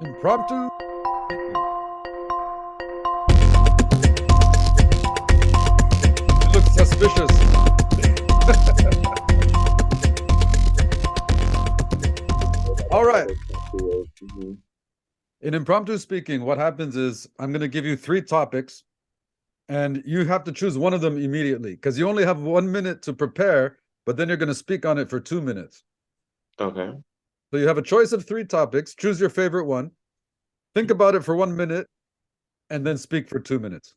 Impromptu speaking. You look suspicious. All right. Mhm. In impromptu speaking, what happens is I'm going to give you three topics and you have to choose one of them immediately because you only have 1 minute to prepare, but then you're going to speak on it for 2 minutes. Okay. So you have a choice of three topics. Choose your favorite one. Think about it for 1 minute and then speak for 2 minutes.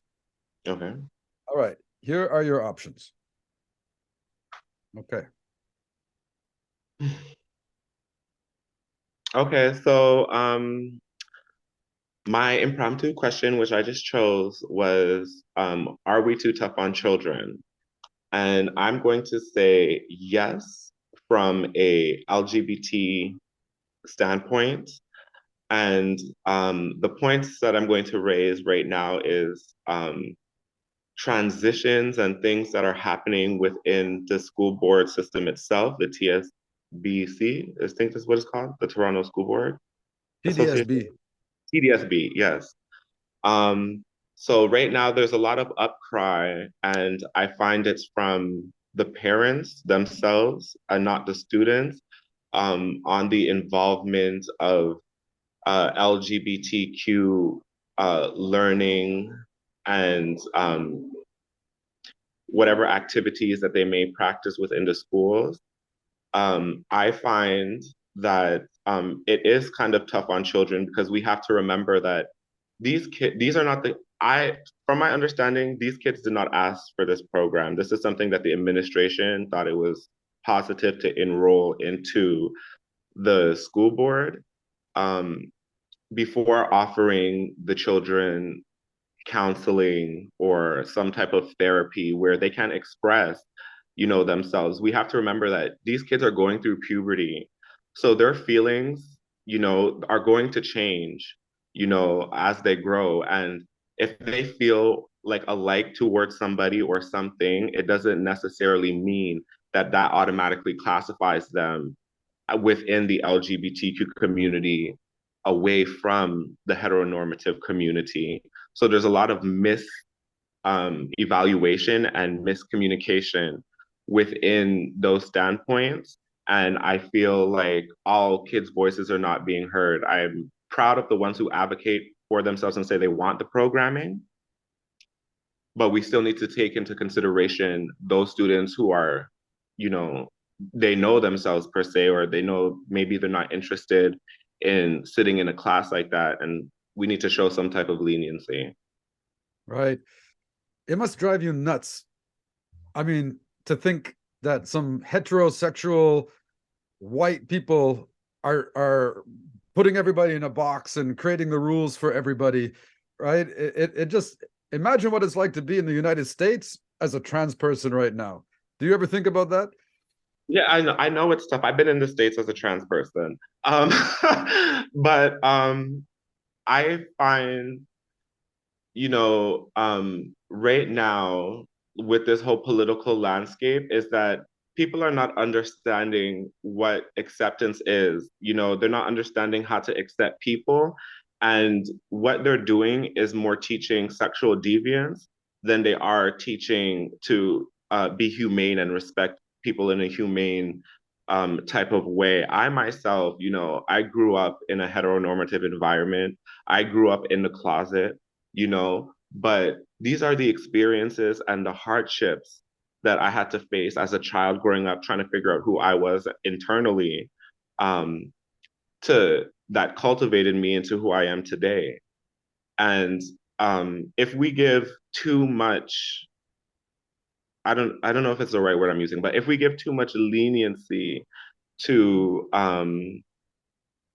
Okay. All right. Here are your options. Okay. Okay. So my impromptu question, which I just chose, was are we too tough on children? And I'm going to say yes from a LGBT standpoint. And the points that I'm going to raise right now is transitions and things that are happening within the school board system itself, the TSBC, I think is what it's called, the Toronto School Board Association. TDSB. TDSB, yes. Um, so right now there's a lot of upcry, and I find it's from the parents themselves and not the students on the involvement of LGBTQ learning and whatever activities that they may practice within the schools. I find that it is kind of tough on children because we have to remember that these are not the, from my understanding, these kids did not ask for this program. This is something that the administration thought it was positive to enroll into the school board um, before offering the children counseling or some type of therapy where they can express, themselves. We have to remember that these kids are going through puberty. So their feelings, are going to change, as they grow. And if they feel like a like towards somebody or something, it doesn't necessarily mean that that automatically classifies them within the LGBTQ community away from the heteronormative community. So there's a lot of evaluation and miscommunication within those standpoints. And I feel like all kids' voices are not being heard. I'm proud of the ones who advocate for themselves and say they want the programming, but we still need to take into consideration those students who are, you know, they know themselves per se, or they know maybe they're not interested in sitting in a class like that. And we need to show some type of leniency. Right. It must drive you nuts. I mean, to think that some heterosexual white people are putting everybody in a box and creating the rules for everybody, right? It just imagine what it's like to be in the United States as a trans person right now. Do you ever think about that? Yeah, I know it's tough. I've been in the States as a trans person. But I find, right now with this whole political landscape is that people are not understanding what acceptance is. They're not understanding how to accept people. And what they're doing is more teaching sexual deviance than they are teaching to be humane and respect people in a humane type of way. I myself, I grew up in a heteronormative environment. I grew up in the closet, but these are the experiences and the hardships that I had to face as a child growing up, trying to figure out who I was internally, um, to that cultivated me into who I am today. And if we give too much, I don't know if it's the right word I'm using, but if we give too much leniency to the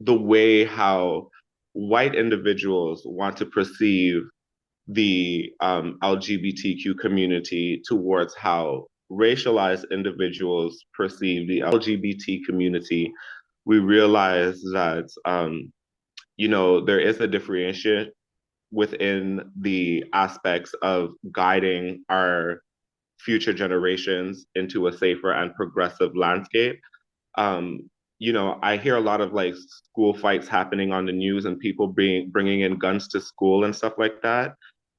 way how white individuals want to perceive the LGBTQ community towards how racialized individuals perceive the LGBT community, we realize that there is a differentiation within the aspects of guiding our future generations into a safer and progressive landscape. Um, I hear a lot of like school fights happening on the news and people bringing in guns to school and stuff like that.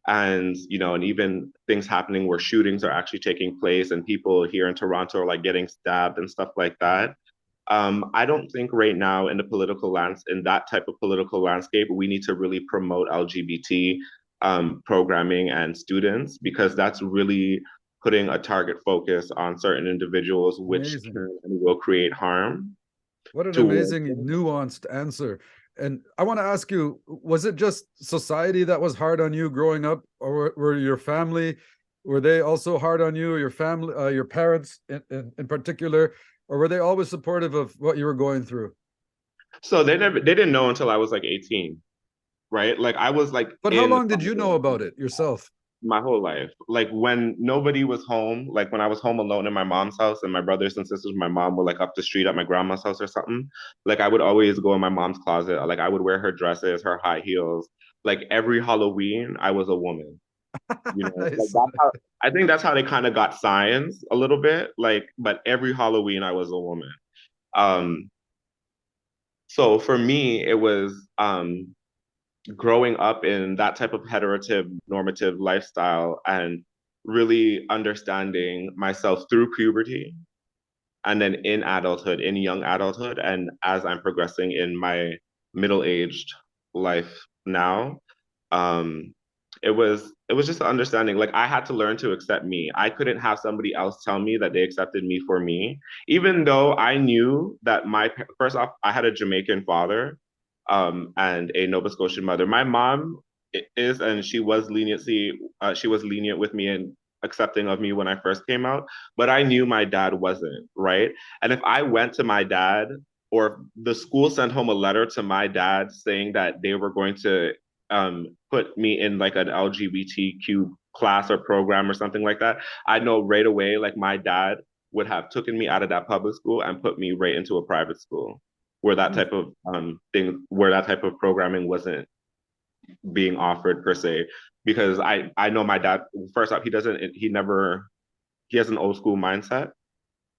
And, and even things happening where shootings are actually taking place and people here in Toronto are like getting stabbed and stuff like that. I don't think right now in the in that type of political landscape, we need to really promote LGBT programming and students because that's really putting a target focus on certain individuals, which Amazing. can and will create harm What an towards amazing, them. nuanced answer. And I want to ask you, was it just society that was hard on you growing up, or were your family, were they also hard on you, or your family, your parents in particular, or were they always supportive of what you were going through? So they didn't know until I was like 18, right? Like I was like But how in long did you know about it yourself? my whole life. Like when nobody was home, like when I was home alone in my mom's house and my brothers and sisters, my mom were like up the street at my grandma's house or something. Like I would always go in my mom's closet. Like I would wear her dresses, her high heels. Like every Halloween, I was a woman. Like Nice. that's how I think that's how they kind of got signs a little bit. Like, but every Halloween I was a woman. Um, so for me, it was growing up in that type of heteronormative normative lifestyle and really understanding myself through puberty and then in adulthood, in young adulthood, and as I'm progressing in my middle-aged life now, um, it was just understanding. Like I had to learn to accept me. I couldn't have somebody else tell me that they accepted me for me, even though I knew that first off, I had a Jamaican father, and a Nova Scotian mother. My mom is, and she was lenient with me and accepting of me when I first came out, but I knew my dad wasn't, right? And if I went to my dad or the school sent home a letter to my dad saying that they were going to put me in like an LGBTQ class or program or something like that, I know right away, like my dad would have taken me out of that public school and put me right into a private school where that type of where that type of programming wasn't being offered per se. Because I know my dad, first off, he has an old school mindset.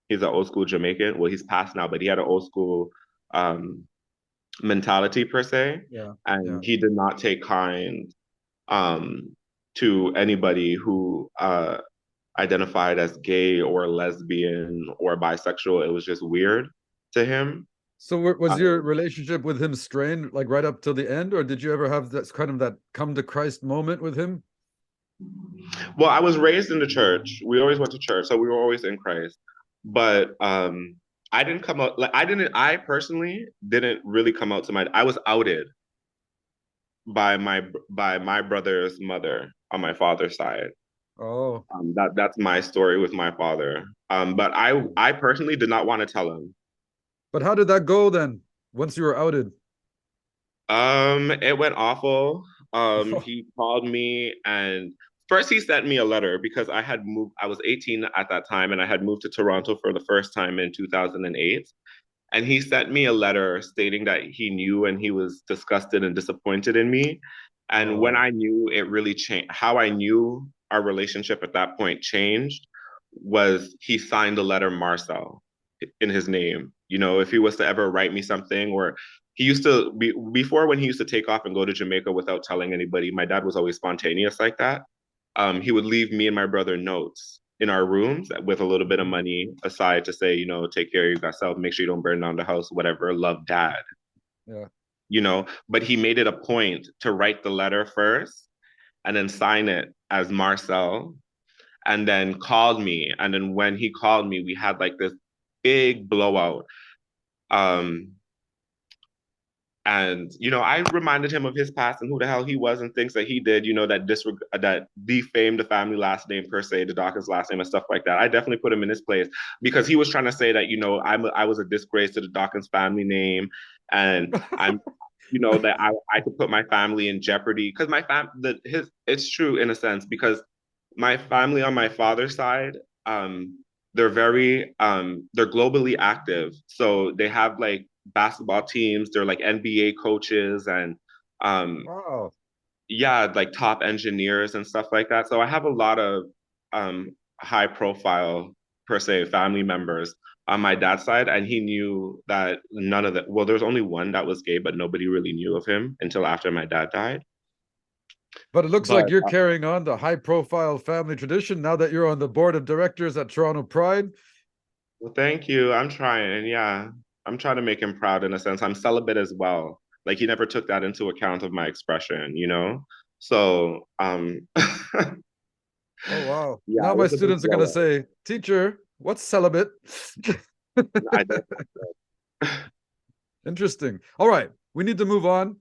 He's an old school Jamaican. Well, he's passed now, but he had an old school um, mentality per se, Yeah, yeah. and he did not take kind um, to anybody who identified as gay or lesbian or bisexual. It was just weird to him. So was your Um, relationship with him strained like right up till the end, or did you ever have that kind of that come to Christ moment with him? well, I was raised in the church. We always went to church, so we were always in Christ. But I didn't come out like I personally didn't really come out to my. I was outed by my brother's mother on my father's side. Oh, That's my story with my father. But I personally did not want to tell him. but how did that go then? Once you were outed? It went awful. He called me and first he sent me a letter because I had moved. I was 18 at that time, and I had moved to Toronto for the first time in 2008. And he sent me a letter stating that he knew and he was disgusted and disappointed in me. And when Oh, I knew it really changed, how I knew our relationship at that point changed was he signed the letter Marcel in his name. If he was to ever write me something, or he used to be before when he used to take off and go to Jamaica without telling anybody, my dad was always spontaneous like that. He would leave me and my brother notes in our rooms with a little bit of money aside to say, take care of yourself, make sure you don't burn down the house, whatever, love dad, yeah. but he made it a point to write the letter first and then sign it as Marcel and then called me. And then when he called me, we had like this big blowout. Um, and I reminded him of his past and who the hell he was and things that he did, that defamed the family last name per se, the Dawkins last name and stuff like that. I definitely put him in his place because he was trying to say that I was a disgrace to the Dawkins family name, and I'm that I could put my family in jeopardy because my fam the his it's true in a sense because my family on my father's side, they're globally active. So they have like basketball teams, they're like NBA coaches and um Wow. yeah, like top engineers and stuff like that. So I have a lot of high profile per se family members on my dad's side, and he knew that none of the well, there was only one that was gay, but nobody really knew of him until after my dad died. But it looks like But you're carrying on the high profile family tradition now that you're on the board of directors at Toronto Pride. well, thank you. I'm trying. Yeah, I'm trying to make him proud in a sense. I'm celibate as well. Like he never took that into account of my expression, you know. So, Oh, wow. yeah, Now it my was a big students are going glow to up. say, teacher, what's celibate? I don't. Interesting. All right. We need to move on.